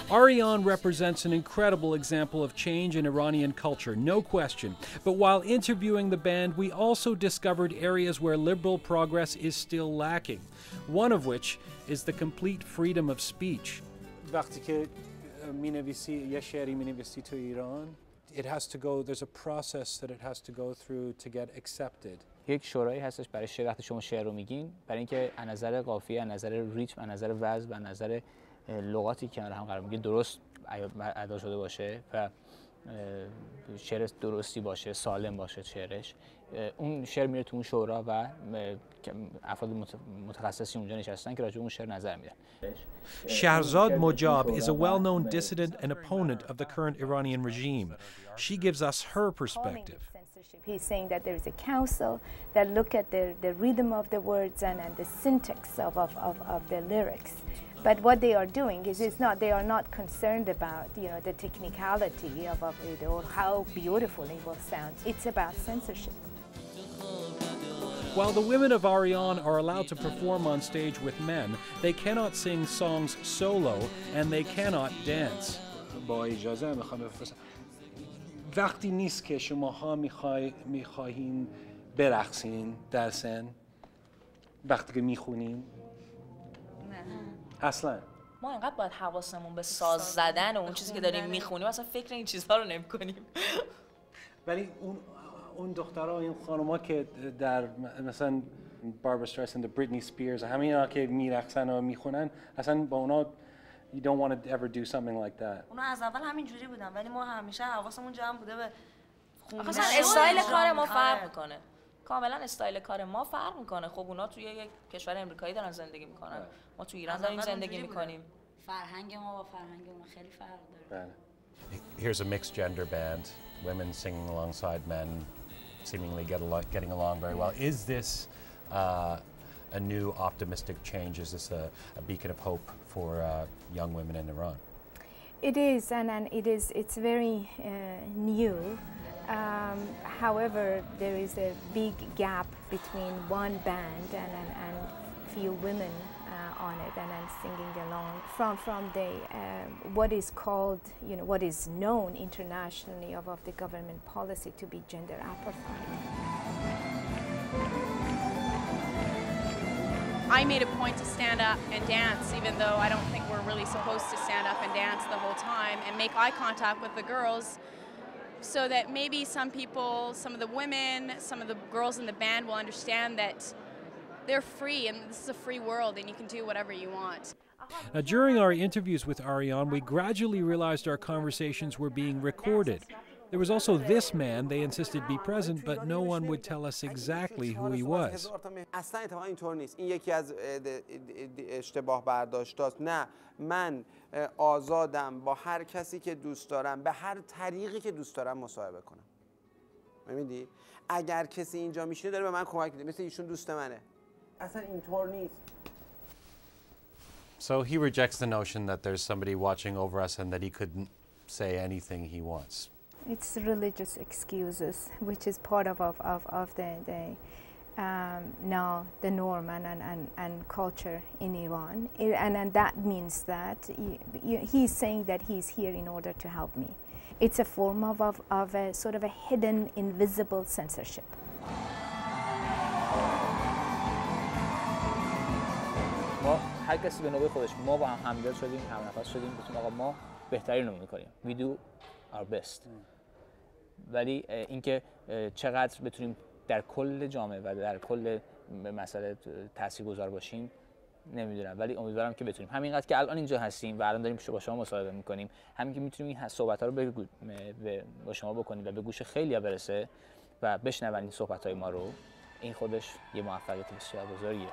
Ariane represents an incredible example of change in Iranian culture, no question. But while interviewing the band, we also discovered areas where liberal progress is still lacking, one of which is the complete freedom of speech. وقتی که می‌نویسی یه شعری می‌نویسی تو ایران، it has to go, there's a process that it has to go through to get accepted. یک شورایی هستش برای شعر. وقتی شما شعر رو میگین، برای اینکه از نظر قافیه، از نظر ریتم، از نظر وزن و از نظر لغاتی که کنار هم قرار میگیره درست ادا شده باشه و شعر درستی باشه، سالم باشه شعرش، اون شعر میره تو اون شورا و افراد متخصصی اونجا نشستن که راجع به اون شعر نظر میدن. Shahrzad Mojab is a well-known dissident and opponent of the current Iranian regime. She gives us her perspective. He's saying that there is a council that look at the rhythm of the words and the syntax of the lyrics. But what they are doing is they are not concerned about the technicality of it or how beautiful it will sound. It's about censorship. While the women of Ariane are allowed to perform on stage with men, they cannot sing songs solo and they cannot dance. با اجازه میخوام بفرستم. وقتی نیست که شماها میخواهین برقصین در سن وقتی که میخونین اصلا ما اینقدر باید حواسمون به ساز زدن و اون چیزی که داریم میخونیم اصلا فکر این چیزها رو نمی‌کنیم. ولی اون دخترها این خانم‌ها که در مثلا باربرا استرایسند و بریتنی اسپیرز همینا که میرقصن و میخونن اصلا با اونا you don't want to ever do something like that. اونا از اول همینجوری بودن ولی ما همیشه حواسمون جمع بوده به خوندن. اصلا استایل کار ما فرق میکنه. کاملا استایل کار ما فرق میکنه. خب اونا توی یک کشور امریکایی دارن زندگی میکنن. ما تو ایران داریم زندگی میکنیم. فرهنگ ما با فرهنگ اونا خیلی فرق داره. Here's a mixed gender band, women singing alongside men, seemingly getting along very well. Is this a new optimistic change? Is this a beacon of hope for young women in Iran? It is, and it's very new. However, there is a big gap between one band and few women on it and singing along from the what is called, what is known internationally of the government policy to be gender apartheid. I made a point to stand up and dance, even though I don't think we're really supposed to stand up and dance the whole time, and make eye contact with the girls so that maybe some people, some of the women, some of the girls in the band will understand that they're free and this is a free world and you can do whatever you want. Now, during our interviews with Ariane, we gradually realized our conversations were being recorded. There was also this man they insisted be present, but no one would tell us exactly who he was. اصلا اتفاقا اینطور نیست. این یکی از اشتباه برداشتاست. نه، من آزادم با هر کسی که دوست دارم به هر طریقی که دوست دارم مصاحبه کنم. می‌بینی؟ اگر کسی اینجا میشینه داره به من کمک میده، مثل ایشون دوست منه. اصلا اینطور نیست. So he rejects the notion that there's somebody watching over us and that he couldn't say anything he wants. It's religious excuses, which is part of the norm and culture in Iran, and that means that he's saying that he's here in order to help me. It's a form of a sort of a hidden, invisible censorship. ما هر کسی به نوبه خودش، ما با هم همدل شدیم، هم نفس شدیم، گفتیم آقا ما بهترین رو می‌کنیم. We do our best. ولی اینکه چقدر بتونیم در کل جامعه و در کل مسئله تاثیرگذار باشیم نمیدونم، ولی امیدوارم که بتونیم. همینقدر که الان اینجا هستیم و الان داریم با شما مصاحبه میکنیم، همین که میتونیم این صحبت‌ها رو با شما بکنیم و به گوش خیلی‌ها برسه و بشنون این صحبت‌های ما رو، این خودش یه موفقیت بسیار بزرگیه.